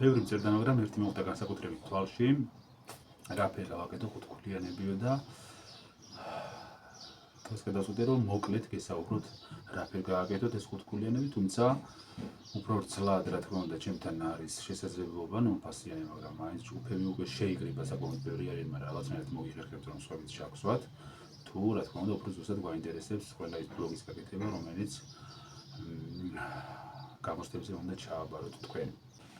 ბევრი წერდა, მაგრამ ერთი მოხდა განსაკუთრებით თვალში. რაფერი გავაკეთო ხუთქულიანებიო და თავს გადავწყვიტე რომ მოკლედ გესაუბროთ რაფერი გავაკეთოთ ეს ხუთქულიანები, თუმცა უფრო ვრცლად რა თქმა უნდა ჩემთან არის შესაძლებლობა ნომფასიანი, მაგრამ მაინც ჯგუფები უკვე შეიკრიბა საკმაოდ ბევრი არიან, მაგრამ რაღაცნაირად მოგიხერხებთ რომ სხვაებიც შევხვდეთ. თუ რა თქმა უნდა უფრო ზუსტად გვაინტერესებს ყველა ის ბლოგის გაკეთება, რომელიც გამოსტებზე უნდა ჩააბაროთ თქვენ.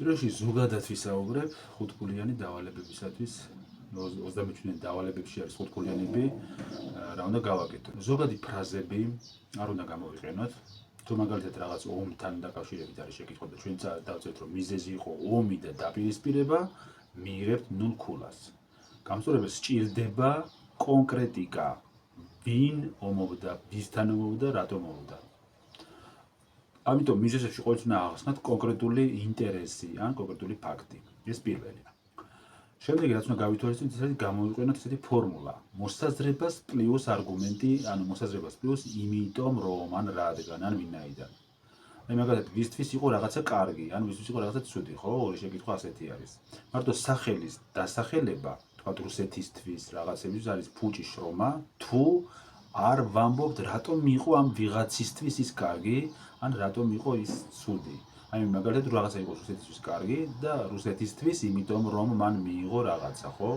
პირველ რიგში ზოგადად ვისაუბრებ ხუთქულიანი დავალებებისათვის 37 დავალებებში არის ხუთქულიანები, რა უნდა გავაკეთოთ. ზოგადი ფრაზები არ უნდა გამოვიყენოთ. თუ მაგალითად რაღაც ომთან დაკავშირებით არის შეკითხვა და ჩვენ დავწერთ რომ მიზეზი იყო ომი და დაპირისპირება, მიიღებთ 0 ქულას. გამსწორებელს სჭირდება კონკრეტიკა, ვინ ომობდა, ვისთან ომობდა, რატომ ომობდა. ამიტომ მიზეზებში ყოველთვის უნდა აღხსნათ კონკრეტული ინტერესი ან კონკრეტული ფაქტი. ეს პირველი. შემდეგი რაც უნდა გავითვალისწინოთ, ეს არის გამოვიყენოთ ესეთი ფორმულა. მოსაზრებას პლუს არგუმენტი, ანუ მოსაზრებას პლუს იმიტომ რომ ან რადგან ან ვინაიდან. აი მაგალითად ვისთვის იყო რაღაცა კარგი, ან ვისთვის იყო რაღაცა ცუდი, ხო? ორი შეკითხვა ასეთი არის. მარტო სახელის დასახელება, თქვა რუსეთისთვის რაღაცების არის ფუჭი შრომა, თუ არ ვამბობთ რატომ იყო ამ ვიღაცისთვის ის კარგი, ან რატომ იყო ის ცუდი. აი მაგალითად რაღაცა იყო რუსეთისთვის კარგი და რუსეთისთვის, იმიტომ რომ მან მიიღო რაღაცა, ხო?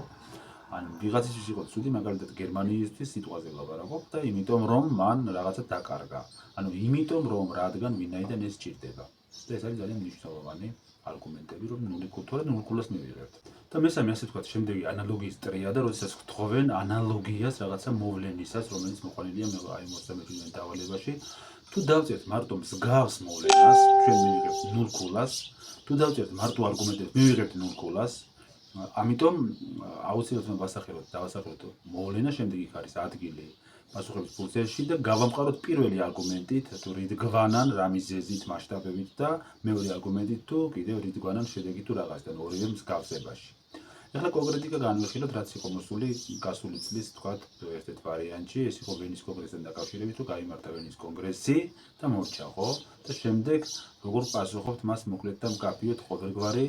ან ვიღაცისთვის იყო ცუდი, მაგალითად გერმანიისთვის სიტყვაზე ვლაპარაკობ და იმიტომ რომ მან რაღაცა დაკარგა. ანუ იმიტომ რომ რადგან ვინაიდან ეს სჭირდება. და ეს არის ძალიან მნიშვნელოვანი არგუმენტები, რომ 0 ქულა 0 ქულას მივიღებთ. და მესამე ასე ვთქვათ, შემდეგი ანალოგიის ტრიადა, როდესაც გთხოვენ ანალოგიას რაღაცა მოვლენისას, რომელიც მოყვანილია აი 37 დავალებაში. თუ დავწერთ მარტო მსგავს მოვლენას, ჩვენ მივიღებთ 0 ქულას. თუ დავწერთ მარტო არგუმენტებს, მივიღებთ 0 ქულას. ამიტომ აუცილებლად დავასახელოთ მოვლენა, შემდეგ იქ არის ადგილი პასუხების ფუნქციაში და გავამყაროთ პირველი არგუმენტით, თუ რიდგვანან რა მიზეზით, მასშტაბებით და მეორე არგუმენტით, თუ კიდევ რიდგვანან შედეგით თუ რაღაცთან ორივე მსგავსებაში. ეხლა კონკრეტიკა განვიხილოთ, რაც იყო მოსული გასული წლის, თქვათ, ერთ-ერთ ვარიანტში, ეს იყო ვენის კონგრესთან დაკავშირებით, თუ გაიმართა ვენის კონგრესი და მორჩა, ხო? და შემდეგ როგორ პასუხობთ მას მოკლედ და მკაფიოდ ყოველგვარი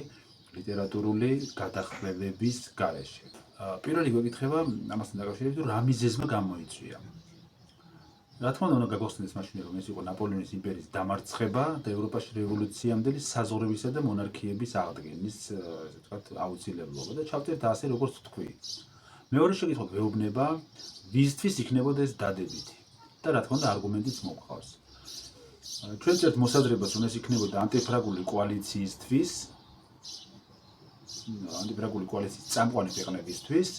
ლიტერატურული გადახმებების გარეშე. პირველი გვეკითხება ამასთან დაკავშირებით, რა მიზეზმა გამოიწვია. რა თქმა უნდა, უნდა გაგახსნას მაშინ, რომ ეს იყო ნაპოლეონის იმპერიის დამარცხება და ევროპაში რევოლუციამდელი საზღვრებისა და მონარქიების აღდგენის, ესე ვთქვათ, აუცილებლობა და ჩავწერთ ასე, როგორც თქვი. მეორე შეკითხვა გვეუბნება, ვისთვის იქნებოდა ეს დადებითი და რა თქმა უნდა, არგუმენტიც მოყავს. ჩვენ წერთ მოსაზრებას, რომ ეს იქნებოდა ანტიფრაგული კოალიციისთვის, ანტიფრაგული კოალიციის წამყვანი ქვეყნებისთვის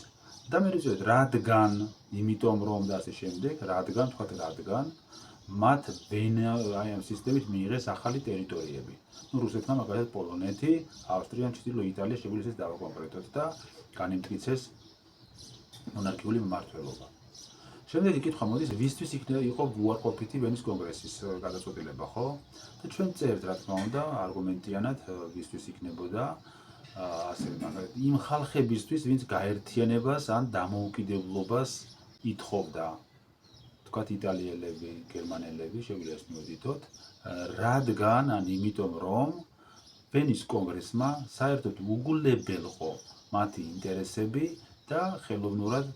და მე ვიწევთ რადგან, იმიტომ რომ და ასე შემდეგ, რადგან, თქვათ რადგან მათ აი ამ სისტემით მიიღეს ახალი ტერიტორიები. ნუ რუსეთმა მაგალითად პოლონეთი, ავსტრია, ჩრდილო იტალია შეგვიძლია დავაკონკრეტოთ და განიმტკიცეს მონარქიული მმართველობა. შემდეგი კითხვა მოდის, ვისთვის იყო უარყოფითი ვენის კონგრესის გადაწყვეტილება, ხო? და ჩვენ წერთ, რა თქმა უნდა, არგუმენტიანად ვისთვის იქნებოდა ასე მაგალითად იმ ხალხებისთვის, ვინც გაერთიანებას ან დამოუკიდებლობას ითხოვდა. თქვათ იტალიელები, გერმანელები, შეგვიძლია მივედითოთ, რადგან ან იმიტომ რომ ვენის კონგრესმა საერთოდ უგულებელყო მათი ინტერესები და ხელოვნურად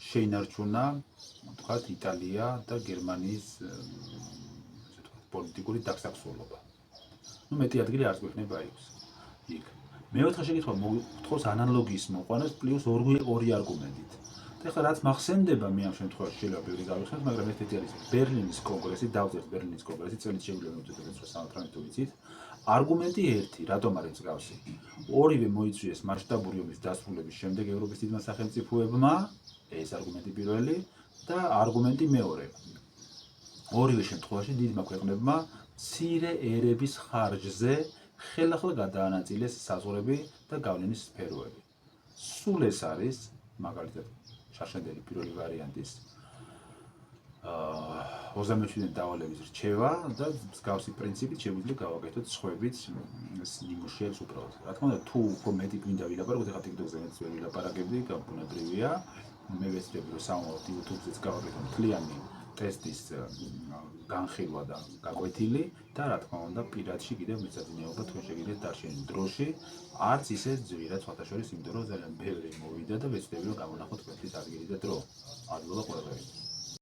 შეინარჩუნა, თქვათ იტალია და გერმანიის ასე თქვათ პოლიტიკური დაგსახსოვრობა. ნუ მეტი ადგილი არც გვექნება იქ. მეოთხე შეკითხვა მოგვთხოვს ანალოგიის მოყვანას პლუს ორი არგუმენტით. და ეხლა რაც მახსენდება მე ამ შემთხვევაში შეიძლება ბევრი გავიხსენოთ, მაგრამ ერთ-ერთი არის ბერლინის კონგრესი, დავწერთ ბერლინის კონგრესი, წელიც შეგვიძლია მივუწოდოთ 19 თუ ვიცით. არგუმენტი ერთი, რატომ არის მსგავსი? ორივე მოიწვიეს მასშტაბური ომის დასრულების შემდეგ ევროპის დიდმა სახელმწიფოებმა, ეს არგუმენტი პირველი და არგუმენტი მეორე. ორივე შემთხვევაში დიდმა ქვეყნებმა მცირე ერების ხარჯზე ხელახლა გადაანაწილეს საზღვრები და გავლენის სფეროები. სულ ეს არის, მაგალითად, შარშანდელი პირველი ვარიანტის 37 დავალების რჩევა და მსგავსი პრინციპით შეგვიძლია გავაკეთოთ სხვაებიც ნიმუშებს უბრალოდ. რა თქმა უნდა, თუ უფრო მეტი გვინდა ვილაპარაკოთ, ეხლა TikTok-ზე მეც ვერ ვილაპარაკებდი, გაბრუნებრივია. მე ვეცდები რომ სამომავლოდ YouTube-ზეც გავაკეთო მთლიანი ტესტის განხილვა და გაკვეთილი და რა თქმა უნდა პირადში კიდევ მეცადინეობა თქვენ შეგიძლიათ დარჩენილ დროში არც ისე ძვირად სხვათა შორის, იმიტომ რომ ძალიან ბევრი მოვიდა და ვეცდები რომ გამონახოთ თქვენთვის ადგილი და დრო. ადვილად ყველაფერი.